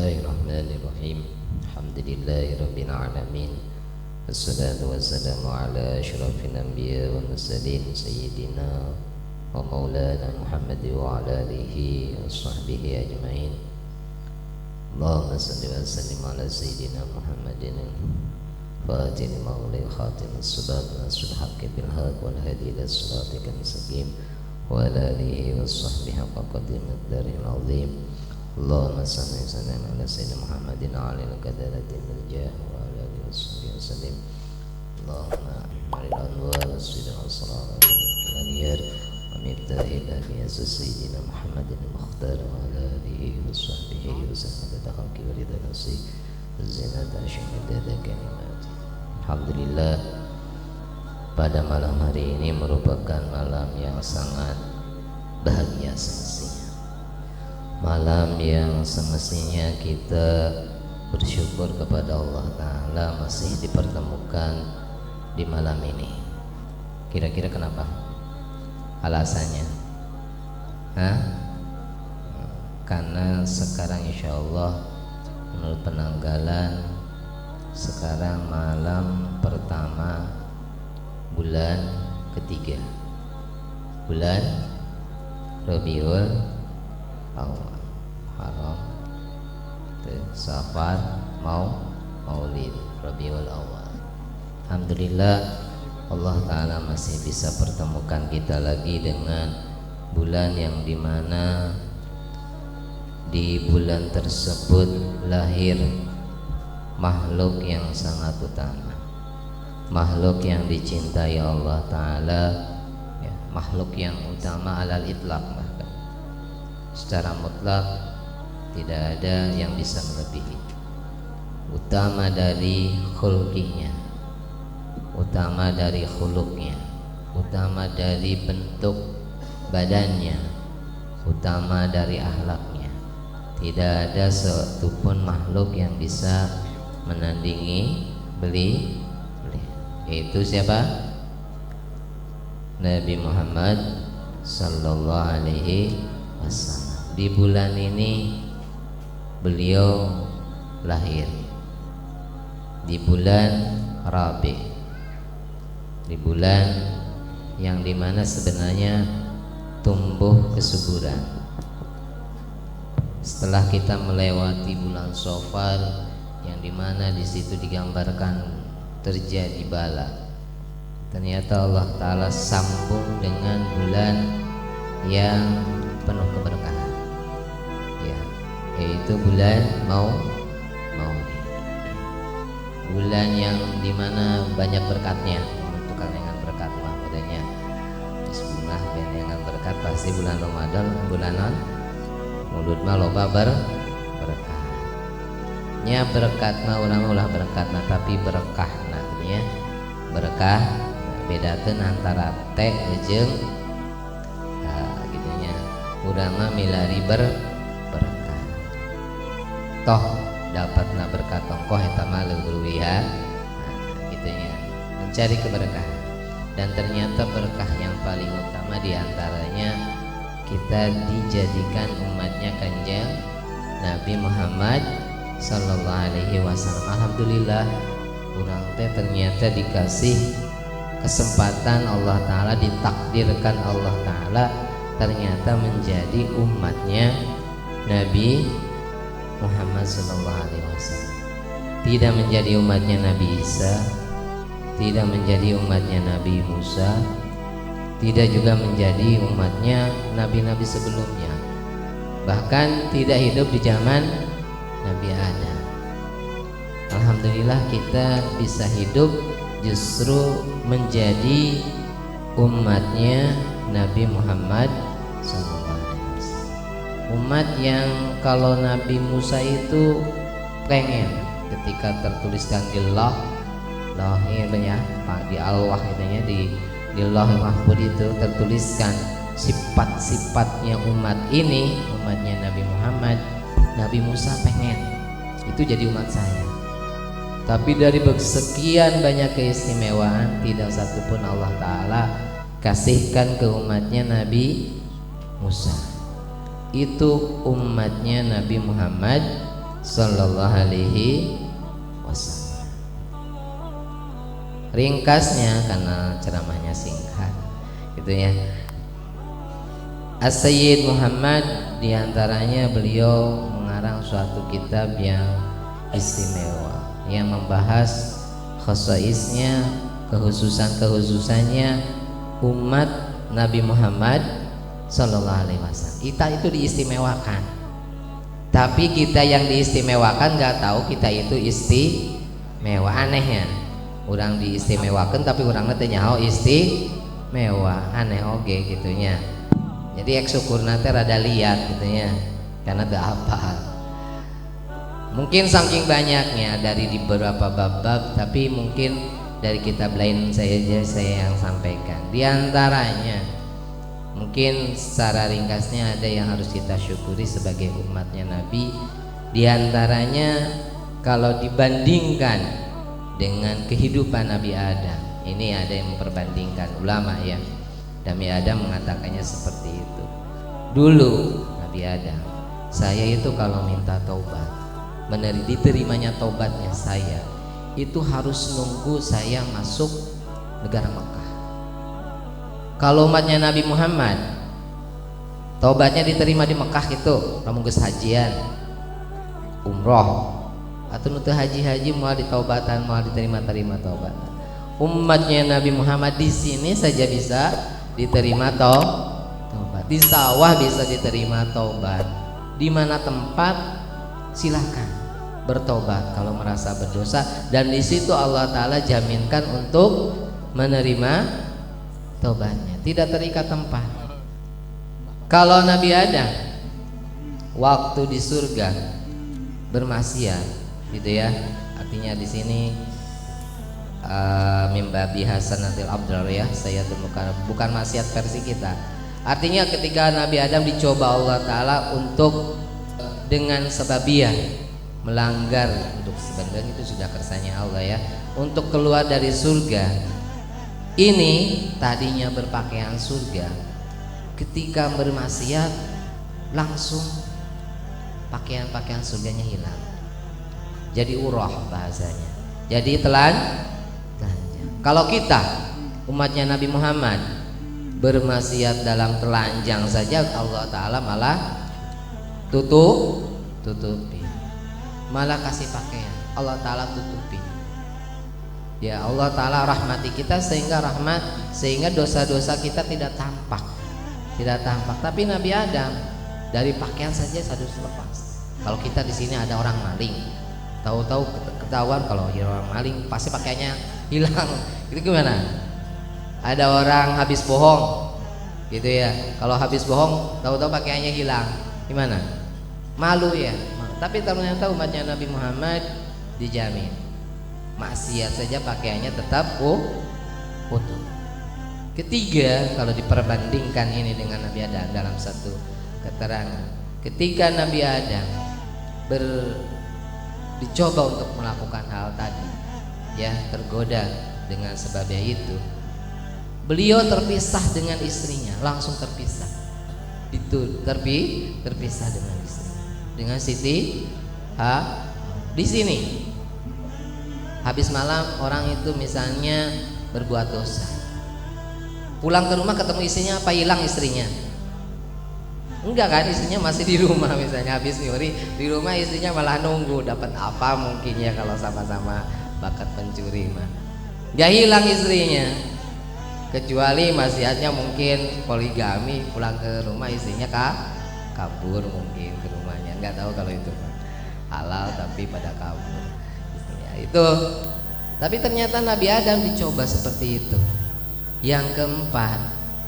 Bismillahirrahmanirrahim. Alhamdulillahirabbil alamin. Wassalatu wassalamu ala asyrafil anbiya wal mursalin sayyidina wa maulana Muhammad wa ala alihi washabbihi ajmain. Allahumma shalli wa sallim ala sayyidina Muhammadin Fatih maulil khatim as-salat nasrul haqqi bil haq wal hadi ila siratikal mustaqim wa ala alihi washabbihi haqqa qadri miqdaril azim. Allahumma salli wa sallim ala sayyidina Muhammadin alil qadaratin bil jah wa ala alihi washabbihi wasallim. Allahumma maril anwar as-sidra was-salam al-aniyar wa mibtahil al-yas sayyidina Muhammadin al-mukhtar wa ala alihi washabbihi wasallam taqi wa ridha nafsi zinata syahidata kalimat. Alhamdulillah, pada malam hari ini merupakan malam yang sangat bahagia semestinya. Malam yang semestinya kita bersyukur kepada Allah Ta'ala masih dipertemukan di malam ini. Kira-kira kenapa? Alasannya? Karena sekarang insya Allah menurut penanggalan sekarang malam pertama bulan ketiga, bulan Rabiul Awal, Haram, Safar, Maulid, Rabiul Awal. Alhamdulillah, Allah Ta'ala masih bisa pertemukan kita lagi dengan bulan yang dimana di bulan tersebut lahir makhluk yang sangat utama, makhluk yang dicintai Allah Ta'ala, ya, makhluk yang utama alal itlaq, bahkan secara mutlak tidak ada yang bisa melebihi. Utama dari khulqinya, utama dari khuluknya, utama dari bentuk badannya, utama dari akhlaknya. Tidak ada satupun makhluk yang bisa menandingi beliau. Itu siapa? Nabi Muhammad sallallahu alaihi wasallam. Di bulan ini beliau lahir, di bulan Rabi, di bulan yang dimana sebenarnya tumbuh kesuburan. Setelah kita melewati bulan Safar yang dimana di situ digambarkan terjadi bala, ternyata Allah Ta'ala sambung dengan bulan yang penuh keberkahan, ya, yaitu bulan Maulid, bulan yang dimana banyak berkatnya. Menentukan dengan berkat mahmudanya bismillah dengan berkat pasti bulan Ramadan, bulan mulut mah loba berkah. Nya berkat mah urang ulah berkat nah, tapi berkah nya berkah bedakeun antara teh jeung gitunya. Urang mah milari berkah. Toh dapatna berkat tongkoh eta mah leuwih gitunya, mencari keberkahan. Dan ternyata berkah yang paling utama diantaranya kita dijadikan umatnya Kanjeng Nabi Muhammad sallallahu alaihi wasallam. Alhamdulillah, urang teh ternyata dikasih kesempatan Allah Ta'ala, ditakdirkan Allah Ta'ala ternyata menjadi umatnya Nabi Muhammad sallallahu alaihi wasallam. Tidak menjadi umatnya Nabi Isa, tidak menjadi umatnya Nabi Musa, tidak juga menjadi umatnya nabi-nabi sebelumnya, bahkan tidak hidup di zaman Nabi Adam. Alhamdulillah kita bisa hidup justru menjadi umatnya Nabi Muhammad SAW. Umat yang kalau Nabi Musa itu pengen ketika tertuliskan di di Allah itunya di Lauhul Mahfuz itu tertuliskan sifat-sifatnya umat ini, umatnya Nabi Muhammad. Nabi Musa pengen itu jadi umat saya, tapi dari sekian banyak keistimewaan tidak satupun Allah Ta'ala kasihkan ke umatnya Nabi Musa. Itu umatnya Nabi Muhammad Sallallahu alaihi wasallam. Ringkasnya karena ceramahnya singkat gitu ya. As-Sayyid Muhammad diantaranya beliau mengarang suatu kitab yang istimewa yang membahas khasaisnya, kehususannya umat Nabi Muhammad Sallallahu Alaihi Wasallam. Kita itu diistimewakan, tapi kita yang diistimewakan nggak tahu kita itu istimewa. Anehnya orang diistimewakan tapi orang nanti nyaho istimewa, aneh oge gitunya. Jadi syukur nanti rada liat gitunya karena tak hafal. Mungkin saking banyaknya dari di beberapa bab-bab, tapi mungkin dari kitab lain saya yang sampaikan. Di antaranya mungkin secara ringkasnya ada yang harus kita syukuri sebagai umatnya Nabi. Di antaranya kalau dibandingkan dengan kehidupan Nabi Adam, ini ada yang memperbandingkan ulama ya. Nabi Adam mengatakannya seperti itu. Dulu Nabi Adam, saya itu kalau minta taubat, diterimanya taubatnya saya itu harus nunggu saya masuk negara Mekah. Kalau umatnya Nabi Muhammad taubatnya diterima di Mekah itu kamu geus hajian umroh atau nutu haji mau ditaubatan, mau diterima taubatan. Umatnya Nabi Muhammad di sini saja bisa diterima taubat, di sawah bisa diterima taubat, di mana tempat silahkan bertobat kalau merasa berdosa, dan di situ Allah Ta'ala jaminkan untuk menerima taubatnya, tidak terikat tempat. Kalau Nabi Adam waktu di surga bermaksiat gitu ya, artinya di sini mimbabi hasanatil abdar ya, saya temukan bukan maksiat versi kita. Artinya ketika Nabi Adam dicoba Allah Ta'ala untuk dengan sebabiyah melanggar, untuk sebenarnya itu sudah kersanya Allah ya, untuk keluar dari surga. Ini tadinya berpakaian surga, ketika bermaksiat langsung pakaian surganya hilang, jadi urah bahasanya, jadi telanjang. Kalau kita umatnya Nabi Muhammad bermaksiat dalam telanjang saja, Allah Ta'ala malah tutupi, malah kasih pakaian, Allah Ta'ala tutupi ya. Allah Ta'ala rahmati kita sehingga dosa-dosa kita tidak tampak. Tapi Nabi Adam dari pakaian saja harus lepas. Kalau kita di sini ada orang maling, tahu-tahu ketahuan kalau orang maling pasti pakaiannya hilang, itu gimana? Ada orang habis bohong gitu ya, kalau habis bohong tahu-tahu pakaiannya hilang, gimana? Malu ya. Tapi ternyata umatnya Nabi Muhammad dijamin, maksiat saja pakaiannya tetap utuh. Ketiga, kalau diperbandingkan ini dengan Nabi Adam dalam satu keterangan, ketika Nabi Adam dicoba untuk melakukan hal tadi ya, tergoda dengan sebabnya itu, beliau terpisah dengan istrinya, langsung terpisah. Itu terpisah dengan istri, dengan Siti di sini. Habis malam orang itu misalnya berbuat dosa, pulang ke rumah ketemu istrinya, apa hilang istrinya? Enggak kan, istrinya masih di rumah. Misalnya habis nyuri di rumah, istrinya malah nunggu dapat apa mungkin ya, kalau sama-sama bakat pencuri mah. Dia hilang istrinya, kecuali maksiatnya mungkin poligami, pulang ke rumah istrinya kabur mungkin ke rumahnya, nggak tahu kalau itu halal tapi pada kabur ya, itu. Tapi ternyata Nabi Adam dicoba seperti itu. Yang keempat,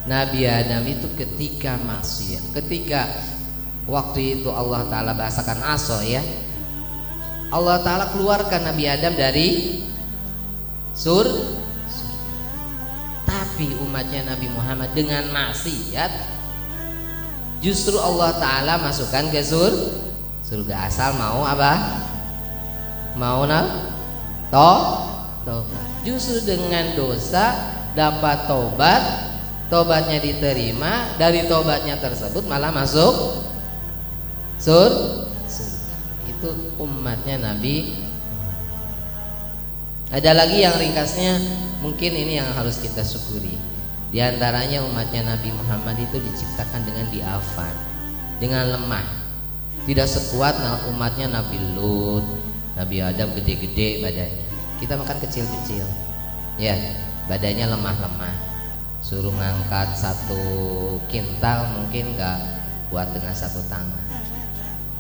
Nabi Adam itu ketika maksiat, ketika waktu itu Allah Ta'ala bahasakan aso ya, Allah Ta'ala keluarkan Nabi Adam dari surga. Tapi umatnya Nabi Muhammad dengan maksiat, justru Allah Ta'ala masukkan ke surga, asal mau apa? Mau tobat. Justru dengan dosa dapat tobatnya diterima, dari tobatnya tersebut malah masuk surga. itu umatnya Nabi. Ada lagi yang ringkasnya, mungkin ini yang harus kita syukuri. Di antaranya umatnya Nabi Muhammad itu diciptakan dengan diafan, dengan lemah. Tidak sekuat umatnya Nabi Lut, Nabi Adam gede-gede badannya. Kita makan kecil-kecil. Ya, badannya lemah-lemah. Suruh ngangkat 1 kintal mungkin nggak kuat dengan 1 tangan.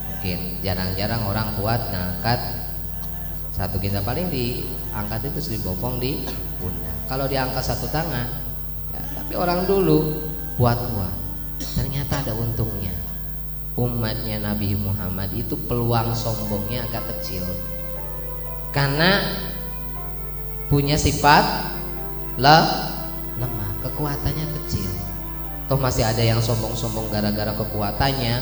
Mungkin jarang-jarang orang kuat ngangkat 1 kintal, paling diangkat itu dibopong di pundak. Kalau diangkat 1 tangan, ya, tapi orang dulu kuat-kuat. Ternyata ada untungnya. Umatnya Nabi Muhammad itu peluang sombongnya agak kecil, karena punya sifat lemah, kekuatannya kecil. Toh masih ada yang sombong-sombong gara-gara kekuatannya,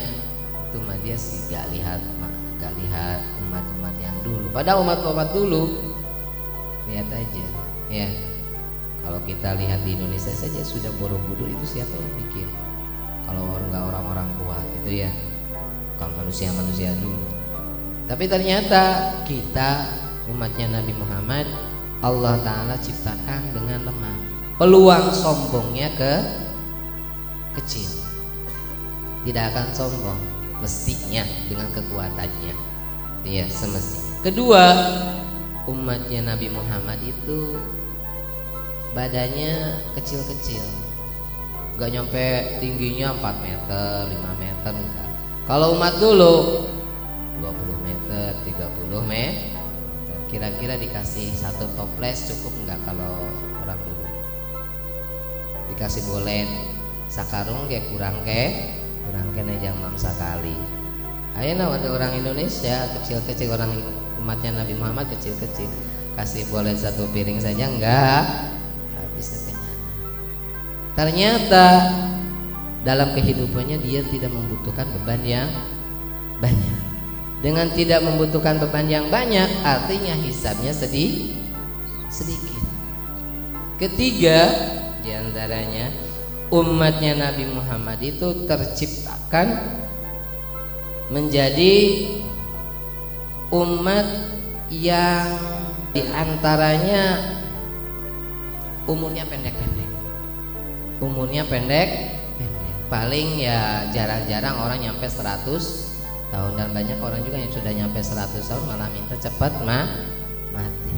itu mah dia sih gak lihat umat-umat yang dulu. Padahal umat-umat dulu, lihat aja ya, kalau kita lihat di Indonesia saja sudah Borobudur itu siapa yang bikin? Kalau nggak orang-orang kuat itu ya, bukan manusia-manusia dulu. Tapi ternyata kita umatnya Nabi Muhammad, Allah Ta'ala ciptakan dengan lemah. Peluang sombongnya kecil. Tidak akan sombong mestinya dengan kekuatannya. Ya, semestinya. Kedua, umatnya Nabi Muhammad itu badannya kecil-kecil, gak nyampe tingginya 4 meter, 5 meter enggak. Kalau umat dulu 20 meter, 30 meter. Kira-kira dikasih 1 toples cukup enggak kalau orang dulu? Dikasih bolet sakarung kayak kurang kena jamam sekali. Ayeuna ada orang Indonesia kecil-kecil, orang umatnya Nabi Muhammad kecil-kecil, kasih bolet 1 piring saja enggak habis kenyang. Ternyata dalam kehidupannya dia tidak membutuhkan beban yang banyak. Dengan tidak membutuhkan beban yang banyak, artinya hisabnya sedikit. Ketiga, diantaranya umatnya Nabi Muhammad itu terciptakan menjadi umat yang diantaranya umurnya pendek-pendek. Paling ya jarang-jarang orang nyampe 100 tahun, dan banyak orang juga yang sudah nyampe 100 tahun malah minta cepat mati.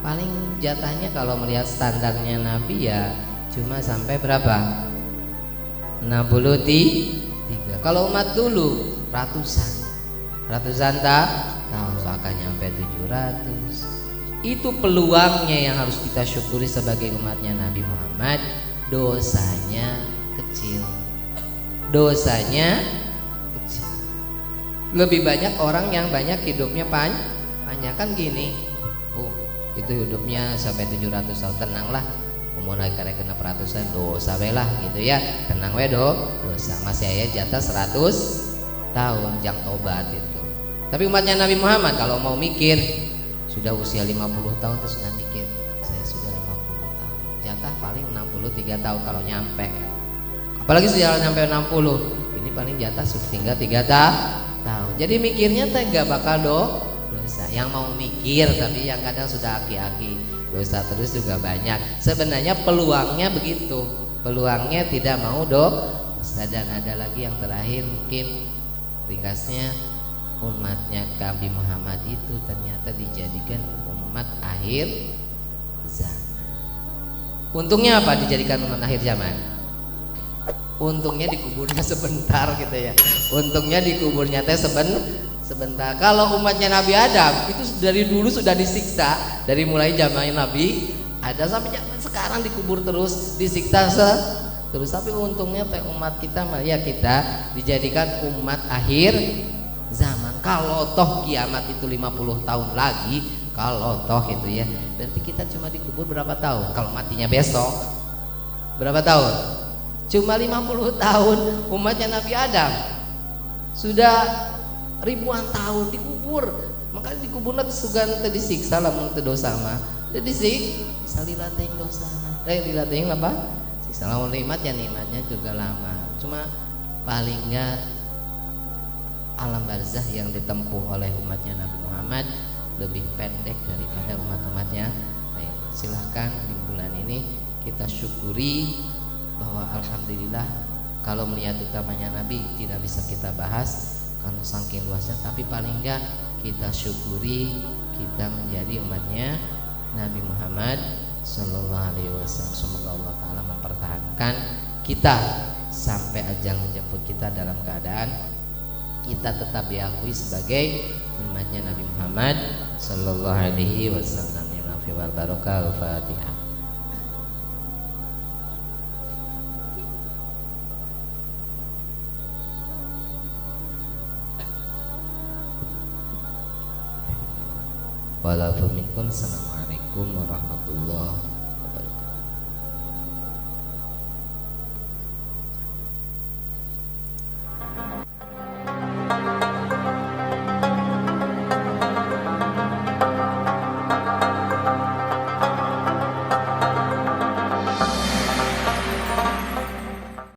Paling jatahnya kalau melihat standarnya Nabi ya cuma sampai berapa? 63. Kalau umat dulu ratusan tahun, akan nyampe 700. Itu peluangnya yang harus kita syukuri sebagai umatnya Nabi Muhammad. Dosanya kecil. Lebih banyak orang yang banyak hidupnya panjang kan gini. Oh, itu hidupnya sampai 700 tahun, tenanglah. Umur naik karek kena peratusan dosa belah gitu ya. Tenang we dosa. Masih aya jatah 100 tahun yang tobat itu. Tapi umatnya Nabi Muhammad kalau mau mikir sudah usia 50 tahun terus nggak mikir, saya sudah 50 tahun. Jatah paling 63 tahun kalau nyampe. Apalagi sudah nyampe 60, ini paling jatah tinggal 3 tahun. Jadi mikirnya teh gak bakal dosa. Yang mau mikir, tapi yang kadang sudah aki-aki dosa terus juga banyak. Sebenarnya peluangnya begitu, peluangnya tidak mau dosa. Dan ada lagi yang terakhir, mungkin ringkasnya umatnya Nabi Muhammad itu ternyata dijadikan umat akhir zaman. Untungnya apa dijadikan umat akhir zaman? Untungnya dikuburnya sebentar gitu ya. Untungnya dikuburnya teh sebentar. Kalau umatnya Nabi Adam itu dari dulu sudah disiksa, dari mulai zaman Nabi Adam sampai sekarang dikubur terus, disiksa terus. Tapi untungnya teh umat kita ya kita dijadikan umat akhir zaman. Kalau toh kiamat itu 50 tahun lagi, kalau toh itu ya, berarti kita cuma dikubur berapa tahun? Kalau matinya besok berapa tahun? Cuma 50 tahun. Umatnya Nabi Adam sudah ribuan tahun dikubur. Makanya dikubur nanti sugan teu disiksa lamun teu dosa mah. Teu disiksa dilatih dosa. Dilatih apa? Siksa lamun nikmat ya nikmatnya juga lama. Cuma paling enggak alam barzah yang ditempuh oleh umatnya Nabi Muhammad lebih pendek daripada umat-umatnya lain. Silahkan di bulan ini kita syukuri bahwa alhamdulillah, kalau melihat utamanya Nabi tidak bisa kita bahas karena saking luasnya, tapi paling enggak kita syukuri kita menjadi umatnya Nabi Muhammad Sallallahu Alaihi Wasallam. Semoga Allah Ta'ala mempertahankan kita sampai ajal menjemput kita dalam keadaan kita tetap diakui sebagai umatnya Nabi Muhammad Sallallahu Alaihi Wasallam. Wal barakah. Al-Fatihah. Walaupun minkum. Assalamualaikum warahmatullahi wabarakatuh.